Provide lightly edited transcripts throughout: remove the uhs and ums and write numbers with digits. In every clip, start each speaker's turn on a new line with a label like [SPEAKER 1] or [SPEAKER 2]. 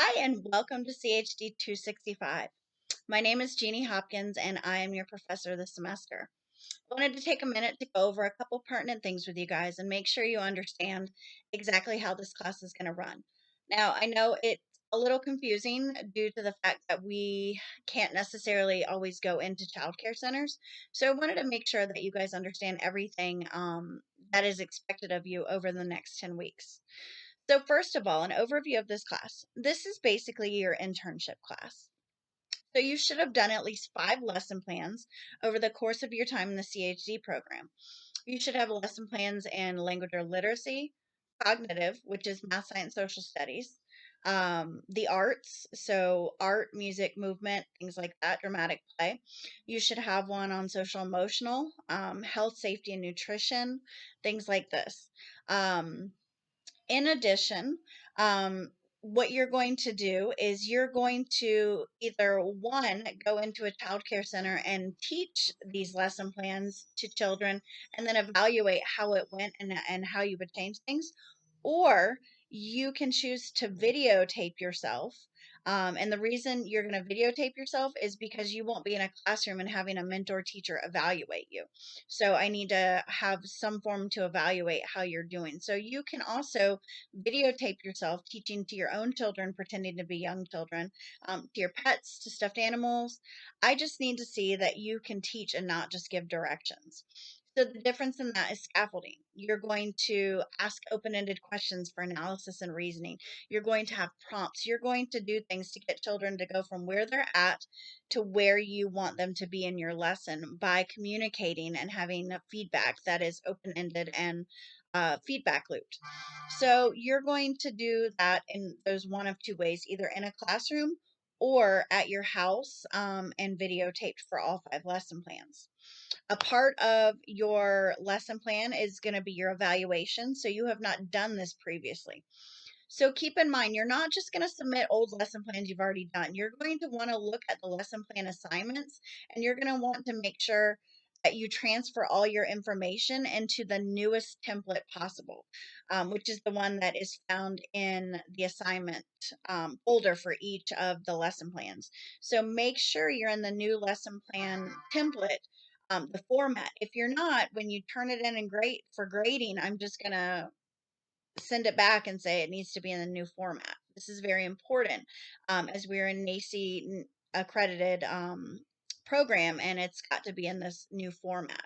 [SPEAKER 1] Hi, and welcome to CHD 265. My name is Jeannie Hopkins, and I am your professor this semester. I wanted to take a minute to go over a couple pertinent things with you guys and make sure you understand exactly how this class is going to run. Now, I know it's a little confusing due to the fact that we can't necessarily always go into childcare centers. So I wanted to make sure that you guys understand everything that is expected of you over the next 10 weeks. So first of all, an overview of this class. This is basically your internship class. So you should have done at least 5 lesson plans over the course of your time in the CHD program. You should have lesson plans in language or literacy, cognitive, which is math, science, social studies, the arts, so art, music, movement, things like that, dramatic play. You should have one on social emotional, health, safety, and nutrition, things like this. In addition, um, what you're going to do is you're going to either one, go into a child care center and teach these lesson plans to children and then evaluate how it went and how you would change things, or you can choose to videotape yourself. And the reason you're going to videotape yourself is because you won't be in a classroom and having a mentor teacher evaluate you. So I need to have some form to evaluate how you're doing. So you can also videotape yourself teaching to your own children, pretending to be young children, to your pets, to stuffed animals. I just need to see that you can teach and not just give directions. So the difference in that is scaffolding. You're going to ask open-ended questions for analysis and reasoning. You're going to have prompts. You're going to do things to get children to go from where they're at to where you want them to be in your lesson by communicating and having a feedback that is open-ended and feedback looped. So you're going to do that in those one of two ways, either in a classroom or at your house, and videotaped for all 5 lesson plans. A part of your lesson plan is going to be your evaluation. So you have not done this previously. So keep in mind, you're not just going to submit old lesson plans you've already done. You're going to want to look at the lesson plan assignments, and you're going to want to make sure that you transfer all your information into the newest template possible, which is the one that is found in the assignment folder for each of the lesson plans. So make sure you're in the new lesson plan template, the format. If you're not, when you turn it in and grade for grading, I'm just going to send it back and say it needs to be in the new format. This is very important, as we're in NACI accredited program, and it's got to be in this new format.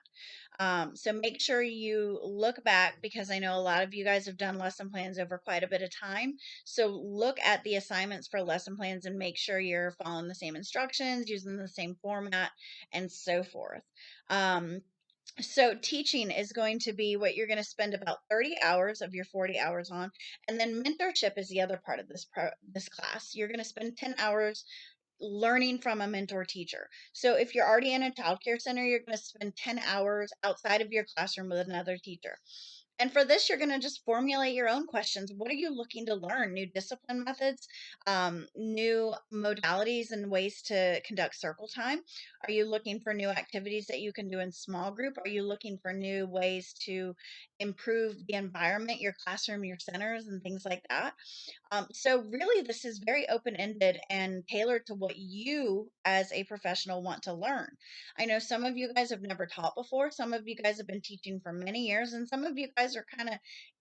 [SPEAKER 1] So make sure you look back, because I know a lot of you guys have done lesson plans over quite a bit of time. So look at the assignments for lesson plans and make sure you're following the same instructions, using the same format, and so forth. So teaching is going to be what you're going to spend about 30 hours of your 40 hours on. And then mentorship is the other part of this class. You're going to spend 10 hours learning from a mentor teacher. So if you're already in a childcare center, you're going to spend 10 hours outside of your classroom with another teacher. And for this, you're going to just formulate your own questions. What are you looking to learn? New discipline methods, new modalities and ways to conduct circle time? Are you looking for new activities that you can do in small group? Are you looking for new ways to improve the environment, your classroom, your centers, and things like that? So really, this is very open-ended and tailored to what you as a professional want to learn. I know some of you guys have never taught before. Some of you guys have been teaching for many years, and some of you guys are kind of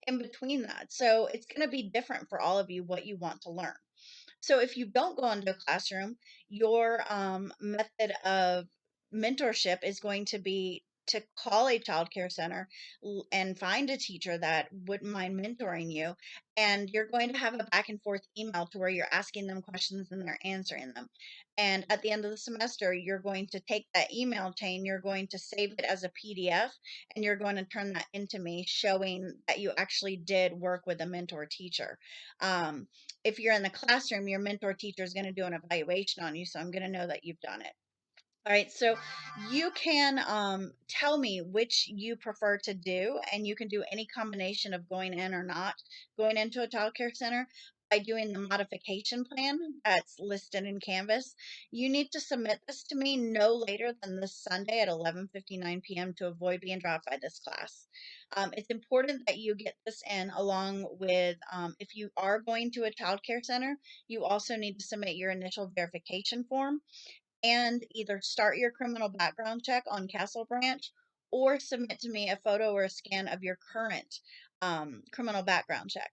[SPEAKER 1] in between that. So it's going to be different for all of you what you want to learn. So if you don't go into a classroom, your method of mentorship is going to be to call a child care center and find a teacher that wouldn't mind mentoring you. And you're going to have a back and forth email to where you're asking them questions and they're answering them. And at the end of the semester, you're going to take that email chain, you're going to save it as a PDF, and you're going to turn that into me, showing that you actually did work with a mentor teacher. If you're in the classroom, your mentor teacher is going to do an evaluation on you. So I'm going to know that you've done it. All right, so you can tell me which you prefer to do, and you can do any combination of going in or not going into a child care center. by doing the modification plan that's listed in Canvas. You need to submit this to me no later than this Sunday at 11:59 p.m. to avoid being dropped by this class. It's important that you get this in along with, if you are going to a child care center, you also need to submit your initial verification form and either start your criminal background check on Castle Branch or submit to me a photo or a scan of your current criminal background check.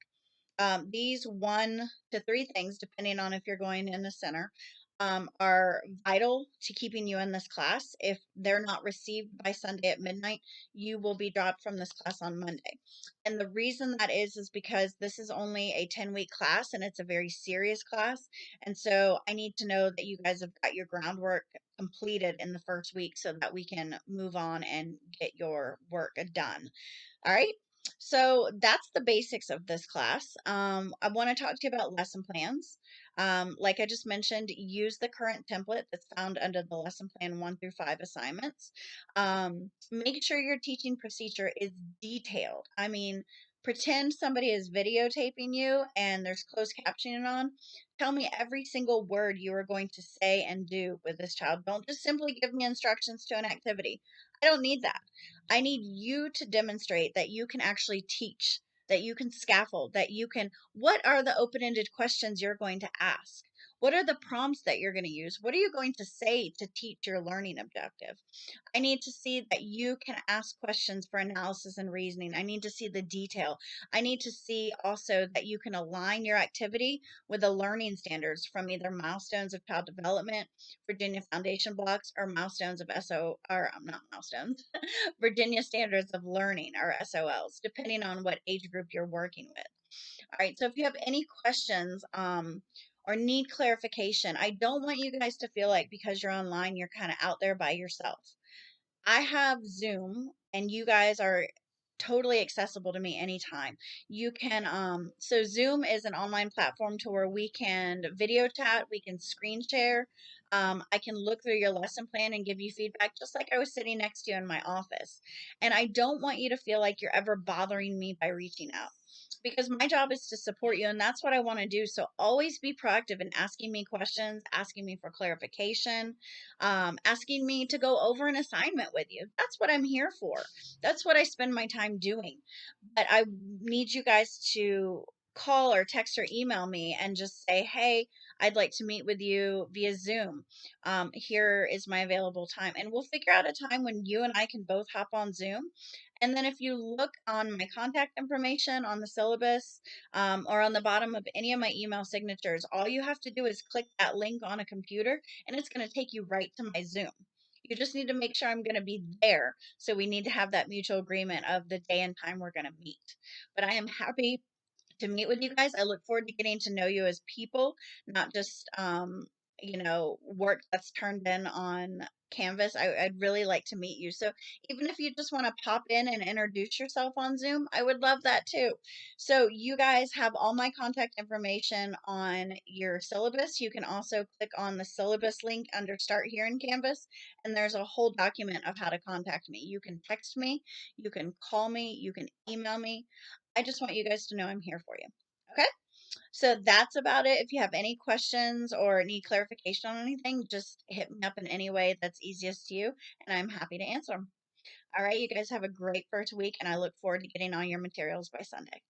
[SPEAKER 1] These 1 to 3 things, depending on if you're going in the center, are vital to keeping you in this class. If they're not received by Sunday at midnight, you will be dropped from this class on Monday. And the reason that is because this is only a 10-week class and it's a very serious class. And so I need to know that you guys have got your groundwork completed in the first week so that we can move on and get your work done. All right. So that's the basics of this class. I want to talk to you about lesson plans. Like I just mentioned, use the current template that's found under the lesson plan 1 through 5 assignments. Make sure your teaching procedure is detailed. I mean, pretend somebody is videotaping you and there's closed captioning on. Tell me every single word you are going to say and do with this child. Don't just simply give me instructions to an activity. I don't need that. I need you to demonstrate that you can actually teach, that you can scaffold, that you can. What are the open ended questions you're going to ask? What are the prompts that you're going to use? What are you going to say to teach your learning objective? I need to see that you can ask questions for analysis and reasoning. I need to see the detail. I need to see also that you can align your activity with the learning standards from either milestones of child development, Virginia Foundation blocks, or milestones of not milestones, Virginia Standards of Learning, or SOLs, depending on what age group you're working with. All right, so if you have any questions, or need clarification, I don't want you guys to feel like because you're online, you're kind of out there by yourself. I have Zoom and you guys are totally accessible to me anytime. You can so Zoom is an online platform to where we can video chat, we can screen share. I can look through your lesson plan and give you feedback just like I was sitting next to you in my office. And I don't want you to feel like you're ever bothering me by reaching out, because my job is to support you and that's what I want to do. So always be proactive in asking me questions, asking me for clarification, asking me to go over an assignment with you. That's what I'm here for. That's what I spend my time doing. But I need you guys to call or text or email me and just say, hey, I'd like to meet with you via Zoom. Here is my available time. And we'll figure out a time when you and I can both hop on Zoom. And then if you look on my contact information on the syllabus, or on the bottom of any of my email signatures, all you have to do is click that link on a computer and it's going to take you right to my Zoom. You just need to make sure I'm going to be there. So we need to have that mutual agreement of the day and time we're going to meet. But I am happy to meet with you guys. I look forward to getting to know you as people, not just work that's turned in on Canvas. I'd really like to meet you. So even if you just want to pop in and introduce yourself on Zoom, I would love that too. So you guys have all my contact information on your syllabus. You can also click on the syllabus link under Start Here in Canvas, and there's a whole document of how to contact me. You can text me, you can call me, you can email me. I just want you guys to know I'm here for you. Okay? So that's about it. If you have any questions or need clarification on anything, just hit me up in any way that's easiest to you, and I'm happy to answer them. All right, you guys have a great first week, and I look forward to getting all your materials by Sunday.